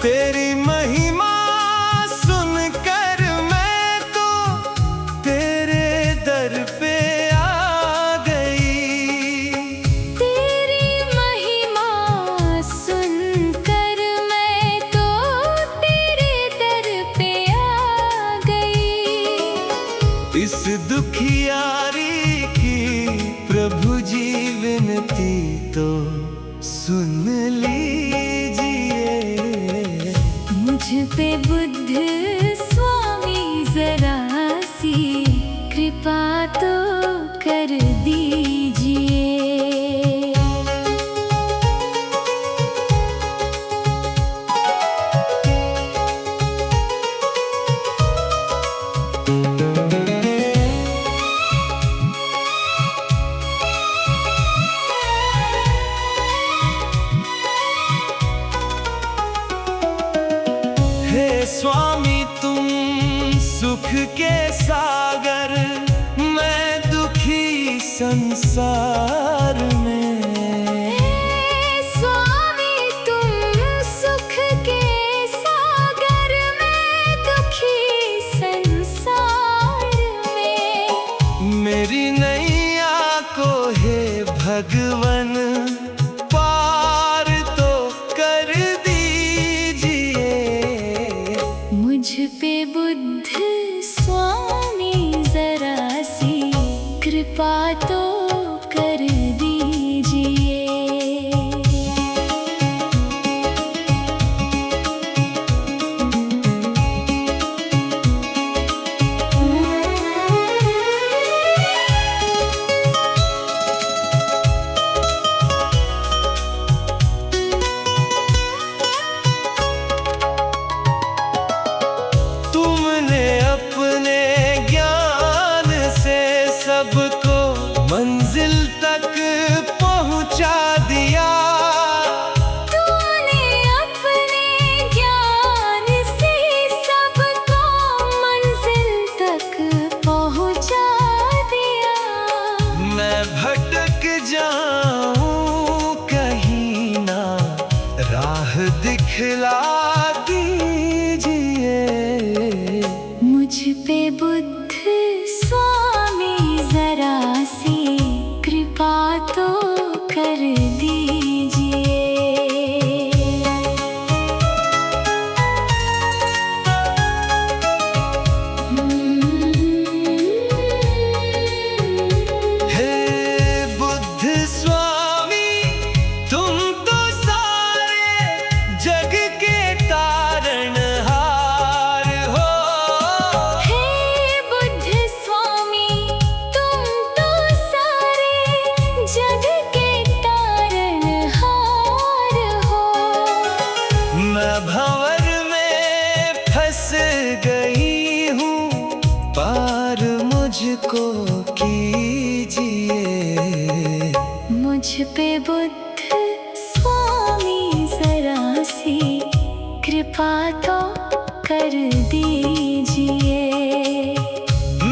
तेरी महिमा सुनकर मैं तो तेरे दर पे आ गई। तेरी महिमा सुनकर मैं तो तेरे दर पे आ गई। इस दुखियारी की प्रभु जी विनती तो सुन लीजिए। मुझ पे बुद्ध स्वामी जरा सी कृपा तो कर दीजिए। हे स्वामी तुम सुख के सागर, मैं दुखी संसार में। हे स्वामी तुम सुख के सागर, मैं दुखी संसार में। मेरी नैया को हे भगवन पार तो कर दीजिए। मुझ पे बुद्ध स्वामी जरा सी कृपा तो कर दीजिए। तुमने अपने ज्ञान से सबको मंजिल तक पहुंचा दिया। तूने अपने ज्ञान से सबको मंजिल तक पहुंचा दिया। मैं भटक जाऊं कहीं ना, राह दिखला दीजिए। मुझ पे बुद्ध स्वामी जरा सी कृपा तो कर दीजिए। हे बुद्ध स्वामी तुम तो सारे जग के तारणहार हो। हे बुद्ध स्वामी तुम तो सारे जग के तारणहार हो। मैं भंवर में फंस गई हूँ, पार मुझको कीजिए। मुझ पे बुद्ध स्वामी जरा सी कृपा तो कर दीजिए।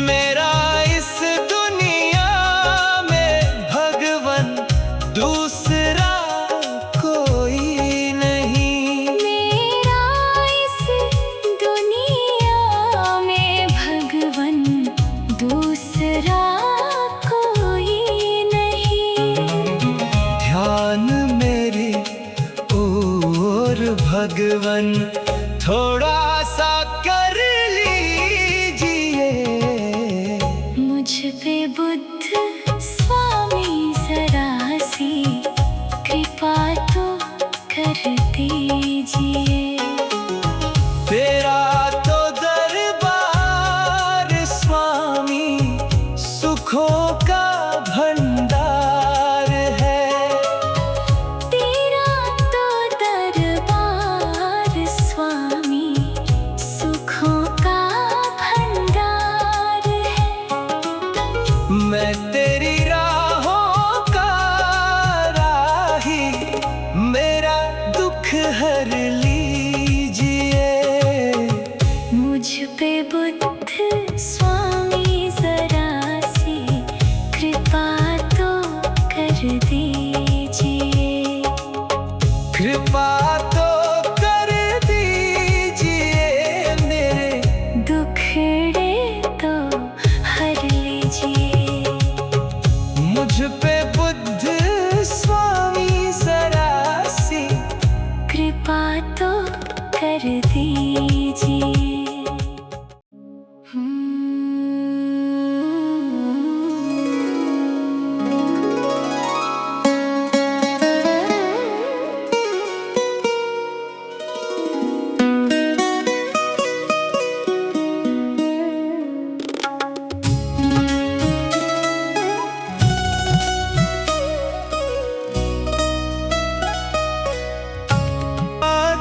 मेरा इस दुनिया में भगवन दूसरा कोई नहीं। मेरा इस दुनिया में भगवन दूसरा कोई नहीं। ध्यान मेरी ओर भगवन थोड़ा सा कर लीजिए। मुझ पे बुद्ध स्वामी जरा सी कृपा तो कर दीजिए। तेरा तो दरबार स्वामी सुखों का भंडार है। तेरा तो दरबार स्वामी सुखों का भंडार है। मैं तेरी राहों का राही, मेरा दुख हर लीजिए। मुझ पे बुद्ध स्वामी जरा सी कृपा तो कर दीजिए। कृपा तो कर दीजिए, मेरे दुखड़े तो हर लीजिए। मुझ पे बुद्ध स्वामी जरा सी कृपा तो कर दीजिए।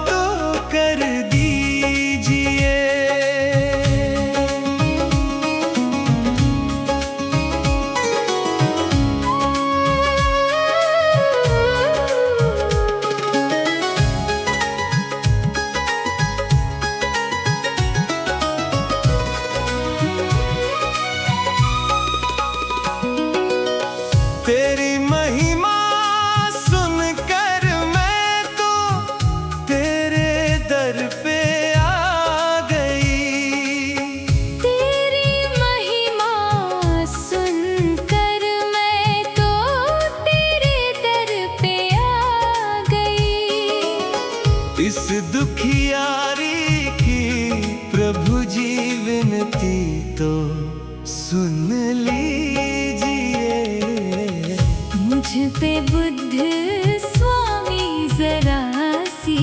तो कर दीजिए। तेरी महिमा सुनकर मैं तो तेरे दर पे आ गई। तेरी महिमा सुनकर मैं तो तेरे दर पे आ गई। इस दुखियारी की प्रभु जी विनती तो सुन लीजिए। मुझ पे बुद्ध स्वामी जरा सी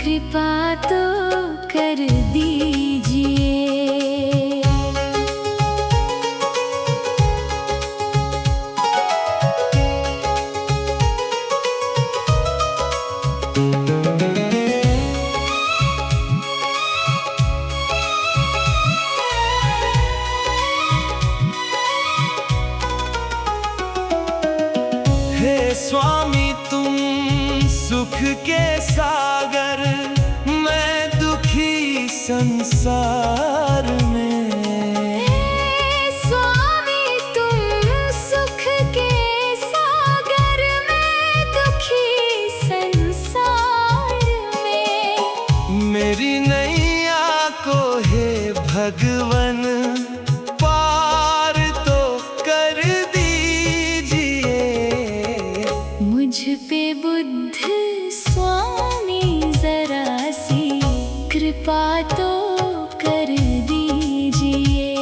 कृपा तो कर दीजिए। हे स्वामी तुम सुख के सागर, मैं दुखी संसार में। हे स्वामी तुम सुख के सागर में, दुखी संसार में। मेरी नैया को हे भगवन पार तो कर दीजिए। मुझ पे बुद्ध स्वामी जरा सी कृपा तो कर दीजिए।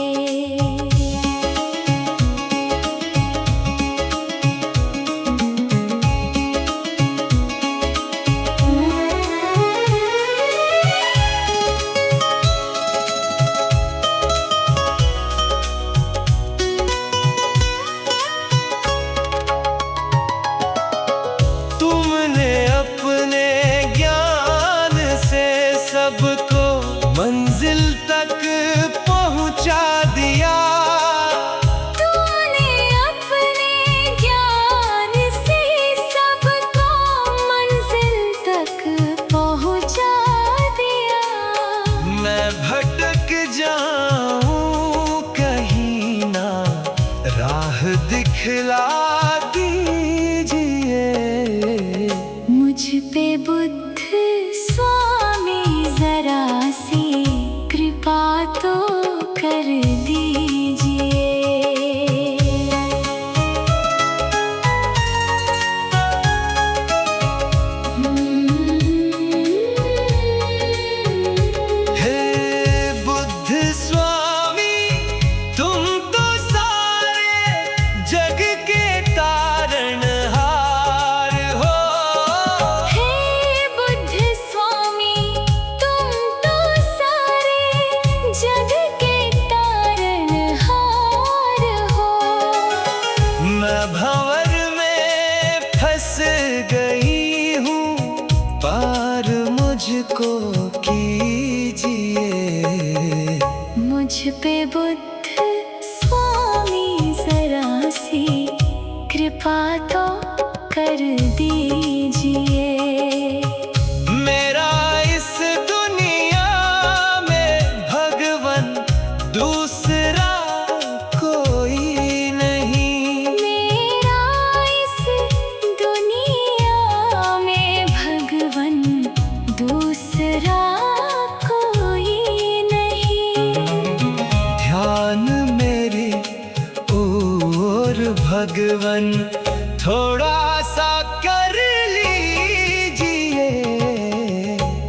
तुमने अपने ज्ञान से सबको मंजिल तक पहुंचा दिया। तूने अपने ज्ञान से सबको मंजिल तक पहुंचा दिया। मैं भटक जाऊं कहीं ना, राह दिखला दीजिए। मुझ पे बुद्ध स्वामी जरा सी कृपा तो कर दीजिए। हे बुद्ध स्वामी तुम तो सारे जग के तारणहार हो। हे पे बुद्ध स्वामी जरा सी कृपा तो कर दीजिए। मेरा इस दुनिया में भगवन दूसरा कोई नहीं। मेरा इस दुनिया में भगवन दूसरा कोई नहीं। ध्यान मेरी ओर भगवन थोड़ा सा कर लीजिए।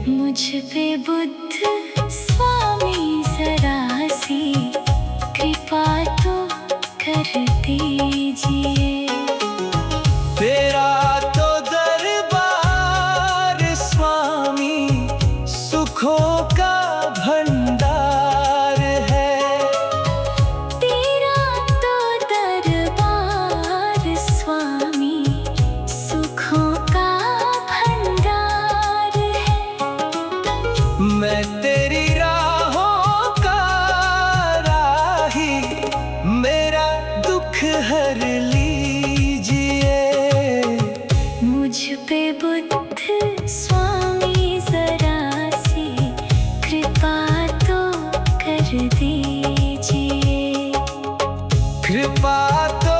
मुझ पे बुद्ध स्वामी जरा सी कृपा तो कर दीजिए। तेरा तो दरबार स्वामी सुखों का भंडार है। तेरा तो दरबार स्वामी सुखों का भंडार है। मैं तेरी राहों का राही, मेरा दुख हर लीजिए। मुझ पे बुद्ध स्वामी जरा सी कृपा तो कर दीजिए। कृपा तो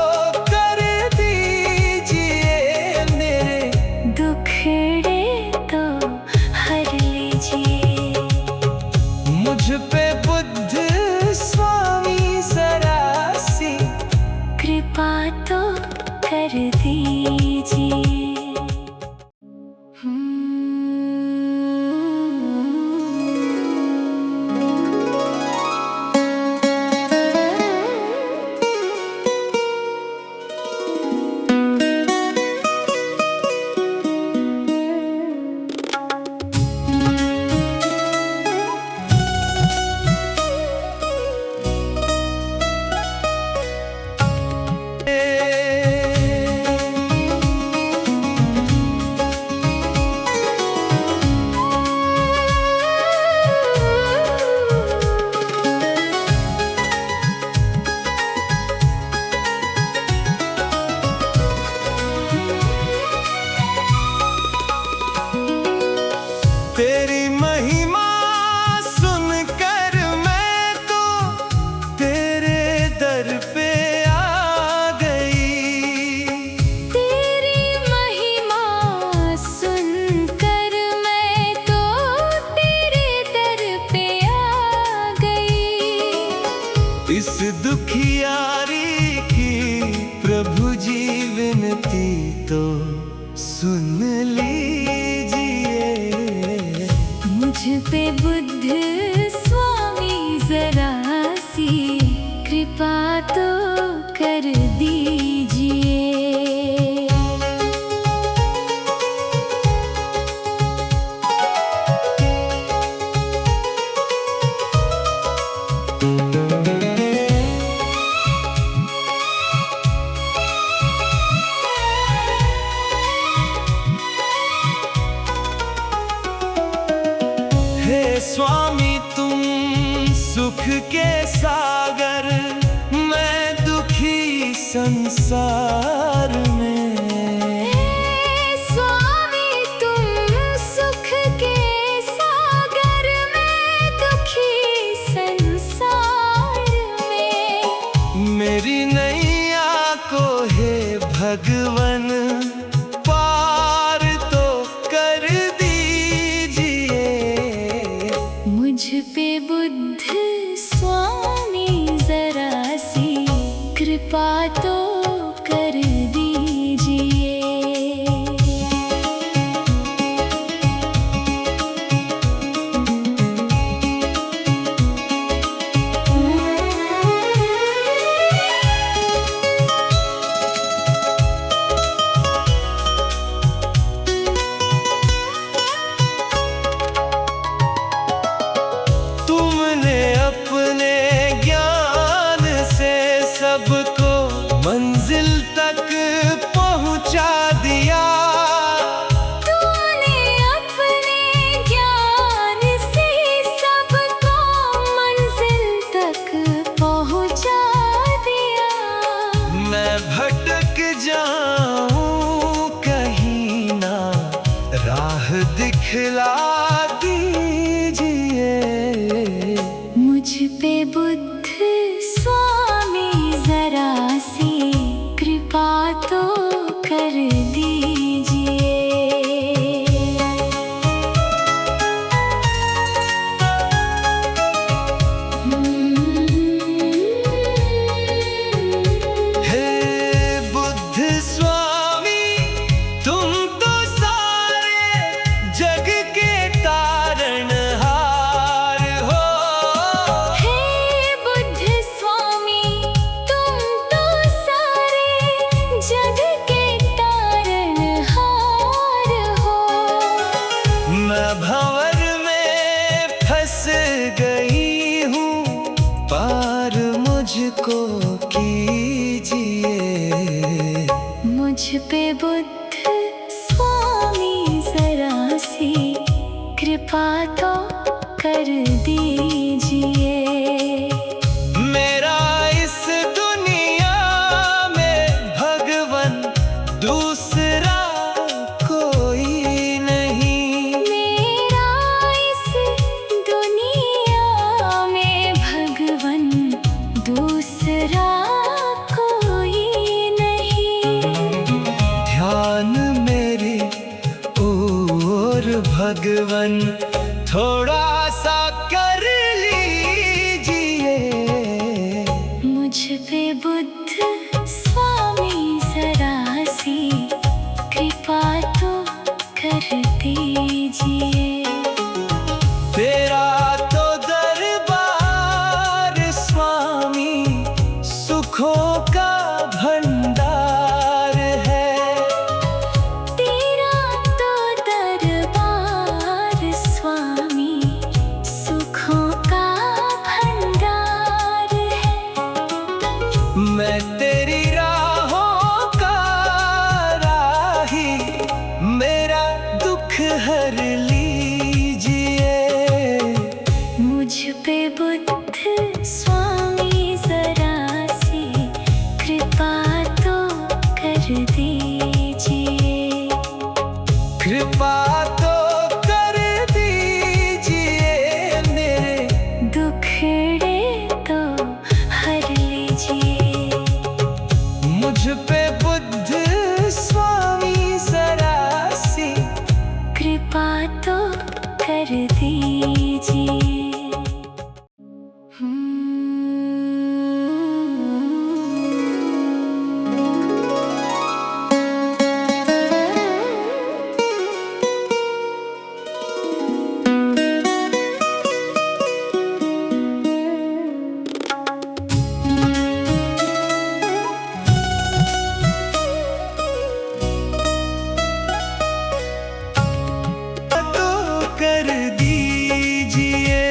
कर दीजिए, मेरे दुखड़े तो हर लीजिए। मुझ पे बुद्ध स्वामी जरा सी कृपा तो कर दीजिए। तेरी महिमा सुनकर मैं तो तेरे दर पे आ गई। तेरी महिमा सुनकर मैं तो तेरे दर पे आ गई। इस दुखियारी की प्रभु जी विनती तो सुन लीजिए। मुझ पे बुद्ध स्वामी जरा सी कृपा तो कर दीजिए। हे स्वामी तुम सुख के सागर, मैं दुखी संसार में। हे स्वामी तुम सुख के सागर में दुखी संसार में। मेरी नैया को हे भगवन पार तो कर दीजिए। मुझ पे बुद्ध स्वामी जरा सी कृपा तो कर राह दिखला दीजिए। मुझ पे बुद्ध स्वामी जरा सी कृपा तो कर दीजिए। हे बुद्ध स्वामी, तुम तो सारे जग के तारणहार हो। हे बुद्ध स्वामी, तुम तो सारे जग के तारणहार हो। मैं भंवर में फंस गई हूँ, पार मुझको कीजिए। मुझ पे बुद्ध स्वामी जरा सी कृपा तो कर दीजिए। मेरा इस दुनिया में भगवन दूसरा कोई नहीं। मेरा इस दुनिया में भगवन दूसरा कोई नहीं। ध्यान मेरी ओर भगवन थोड़ा सा कर लीजिए। मुझ पे बुद्ध स्वामी जरा सी कृपा तो कर दीजिए। तेरा तो दरबार स्वामी सुखों का भंडार है। तेरा तो दरबार स्वामी सुखों का भंडार है। मैं तेरी राहों का राही, मेरा दुख हर लीजिए। मुझ पे बुद्ध स्वामी जरा सी कृपा तो कर दीजिए। कृपा तो कर दीजिए, मेरे दुखड़े तो हर लीजिए। मुझ पे बुद्ध स्वामी जरा सी कृपा तो कर दीजिए। तो कर दीजिए।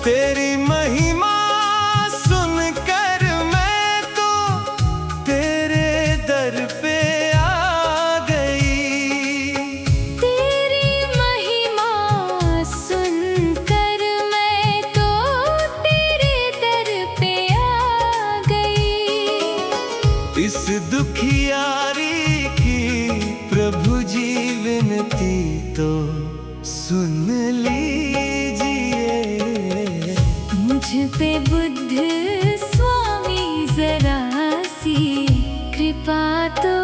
तेरी महिमा सुनकर मैं तो तेरे दर पे आ गई। तेरी महिमा सुनकर मैं तो तेरे दर पे आ गई। इस दुखियारी की प्रभु जी विनती तो सुन लीजिए। मुझ पे बुद्ध स्वामी जरा सी कृपा तो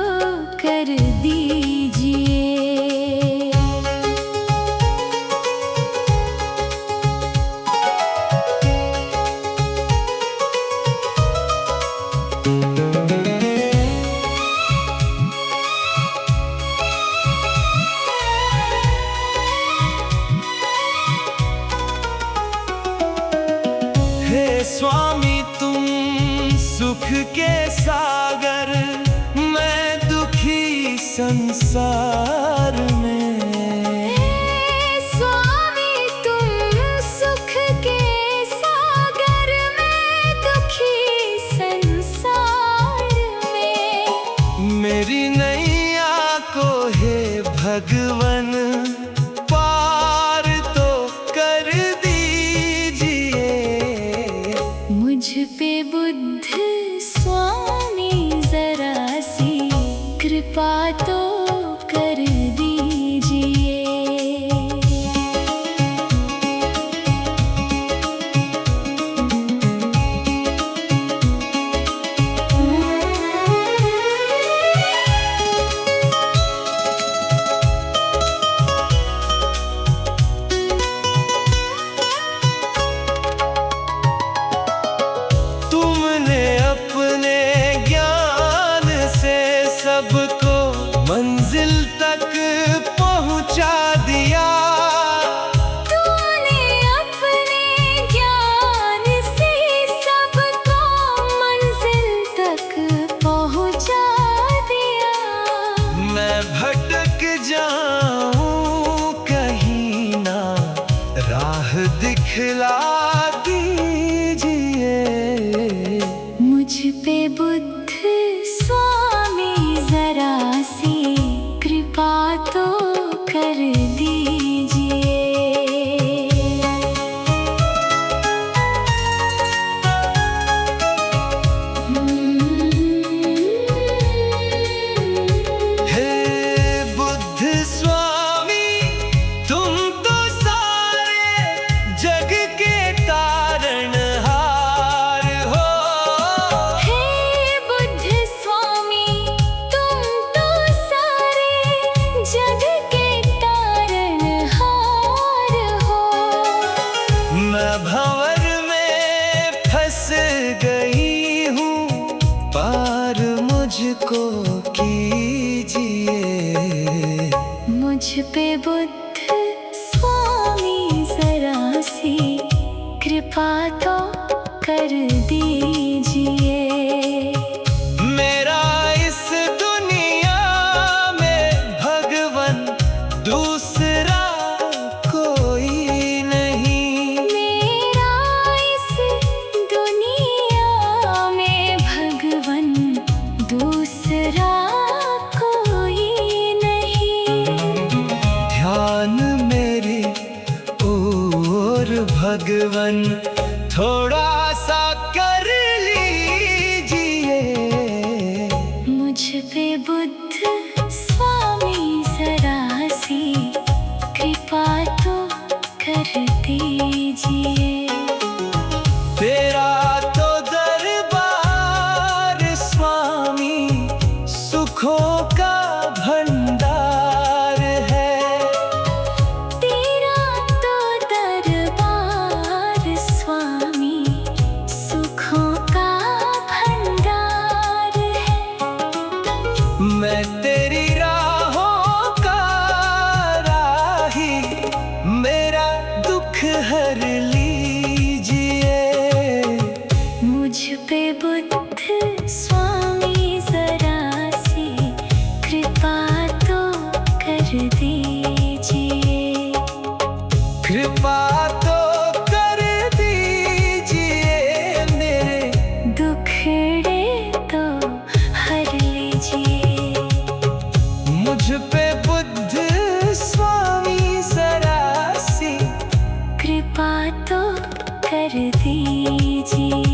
कर दीजिए। हे स्वामी, तुम सुख के सागर, मैं दुखी संसार में। हे स्वामी, तुम सुख के सागर में दुखी संसार मेरी नैया को हे भगवन पार तो कर दीजिए। मुझ पे बुद्ध स्वामी जरा सी कृपा तो कर दीजिए। तुमने अपने ज्ञान से सबको मंजिल तक पहुंचा दिया। तूने अपने ज्ञान से सबको मंजिल तक पहुंचा दिया। मैं भटक जाऊं कहीं ना राह दिखला दीजिए। मुझ पे बुद्ध स्वामी जरा सी कृपा तो कर दीजिए। हे बुद्ध स्वामी तुम तो सारे जग के तारणहार हो। हे बुद्ध स्वामी तुम तो सारे जग के तारणहार हो। मैं भंवर में फंस गई हूँ पार मुझको कीजिए। मुझ पे बुद्ध स्वामी जरा सी कृपा तो कर दीजिए। मेरा इस दुनिया में भगवन दूसरा कोई नहीं। मेरा इस दुनिया में भगवन दूसरा कोई नहीं। ध्यान मेरी ओर भगवन थोड़ा सा कर लीजिए। मुझ पे बुद्ध स्वामी जरा सी कृपा तो कर दीजिए। तेरा तो दरबार स्वामी सुखों का भंडार है। तेरा तो दरबार स्वामी सुखों का भंडार है। मैं तेरी राहों का राही मेरा दुख हर लीजिए। मुझ पे बुद्ध स्वामी जरा सी कृपा तो कर दीजिए। कृपा तो कर दीजिए मेरे दुखड़े तो हर लीजिए। मुझ पे बुद्ध स्वामी जरा सी कृपा तो कर दीजिए।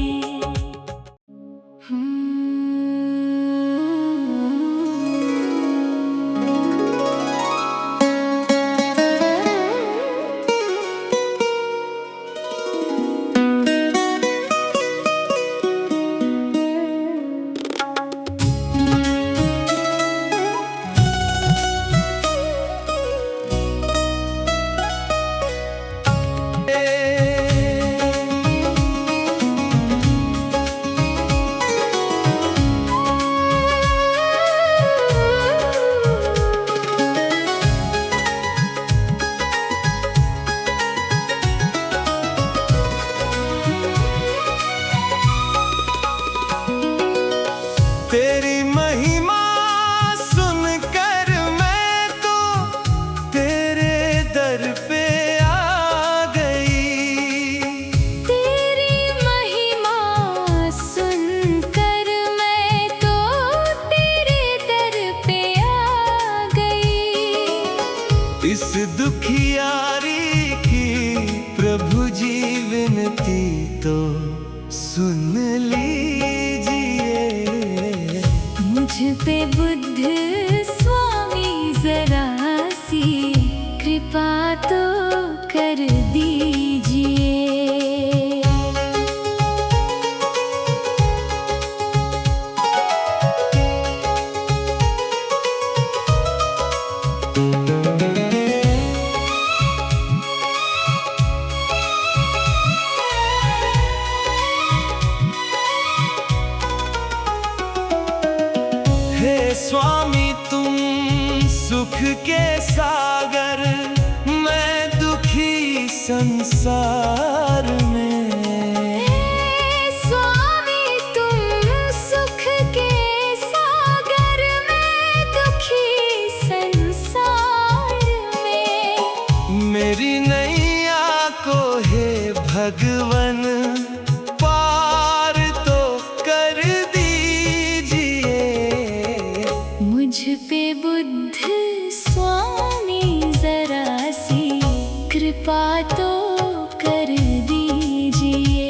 तेरी महिमा सुनकर मैं तो तेरे दर पे आ गई। तेरी महिमा सुनकर मैं तो तेरे दर मुझ पे बुद्ध स्वामी जरा सी कृपा तो कर दीजिए। हे स्वामी तुम सुख के सागर, मैं दुखी संसार में। हे स्वामी तुम सुख के सागर, मैं दुखी संसार में। मेरी नैया को हे भगवन पार तो कर दीजिए। मुझ पे बुद्ध स्वामी जरा सी कृपा तो कर दीजिए।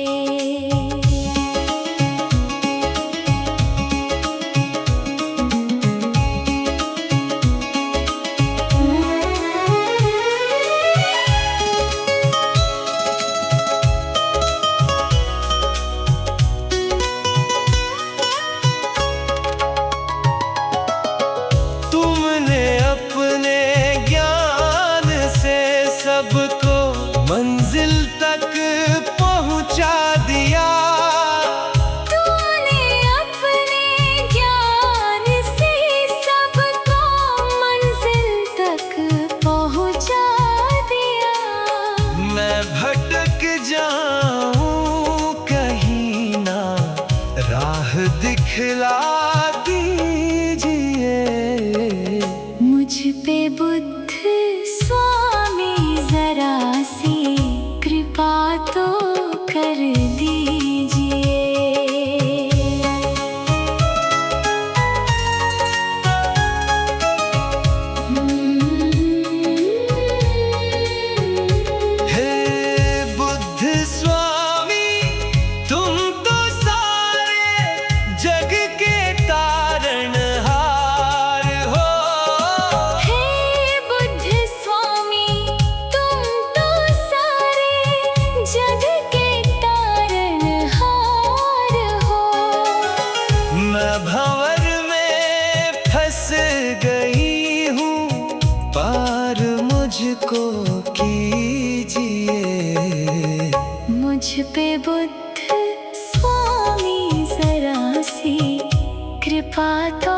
तुमने अपने ज्ञान से सबको मंजिल तक पहुंचा दिया। तूने अपने ज्ञान से सबको मंजिल तक पहुंचा दिया। मैं भटक जाऊं कहीं ना, राह दिखला दीजिए। मुझ पे बुद्ध स्वामी जरा सी कृपा तो कर दीजिए। हे बुद्ध स्वामी तुम तो सारे जग के तारणहार हो। हे बुद्ध स्वामी तुम तो सारे जग के तारणहार हो। मैं भंवर में फंस गई हूँ, पार मुझको कीजिए। मुझ पे बुद्ध स्वामी जरा सी कृपा तो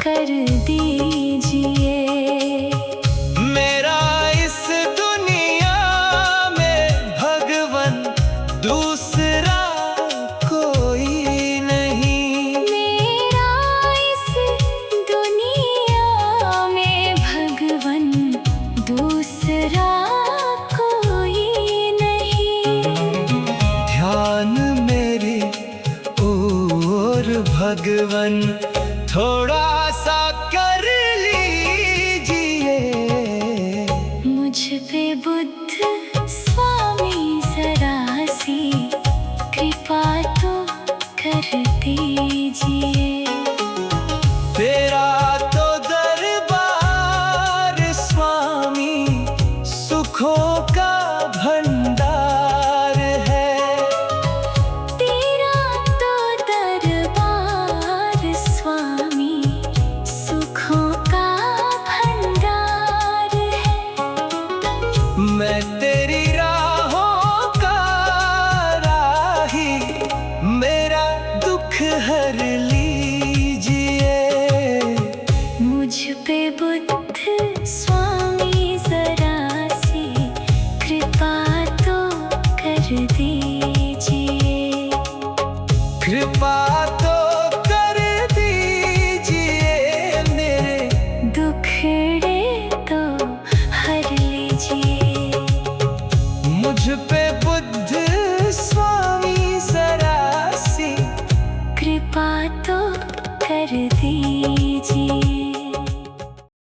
कर दीजिए। मेरा इस दुनिया में भगवन दूसरा कोई नहीं। मेरा इस दुनिया में भगवन दूसरा कोई नहीं। ध्यान मेरी ओर भगवन थोड़ा सा कर लीजिए। मुझ पे बुद्ध स्वामी जरा सी कृपा तो कर दीजिए। तेरा तो दरबार स्वामी सुखों का भंडार है। तेरा तो दरबार स्वामी सुखों का भंडार है। मैं तेरी राहों का राही, मेरा दुख हर लीजिए। मुझ पे बुद्ध स्वामी जरा सी कृपा तो कर दीजिए। कृपा तो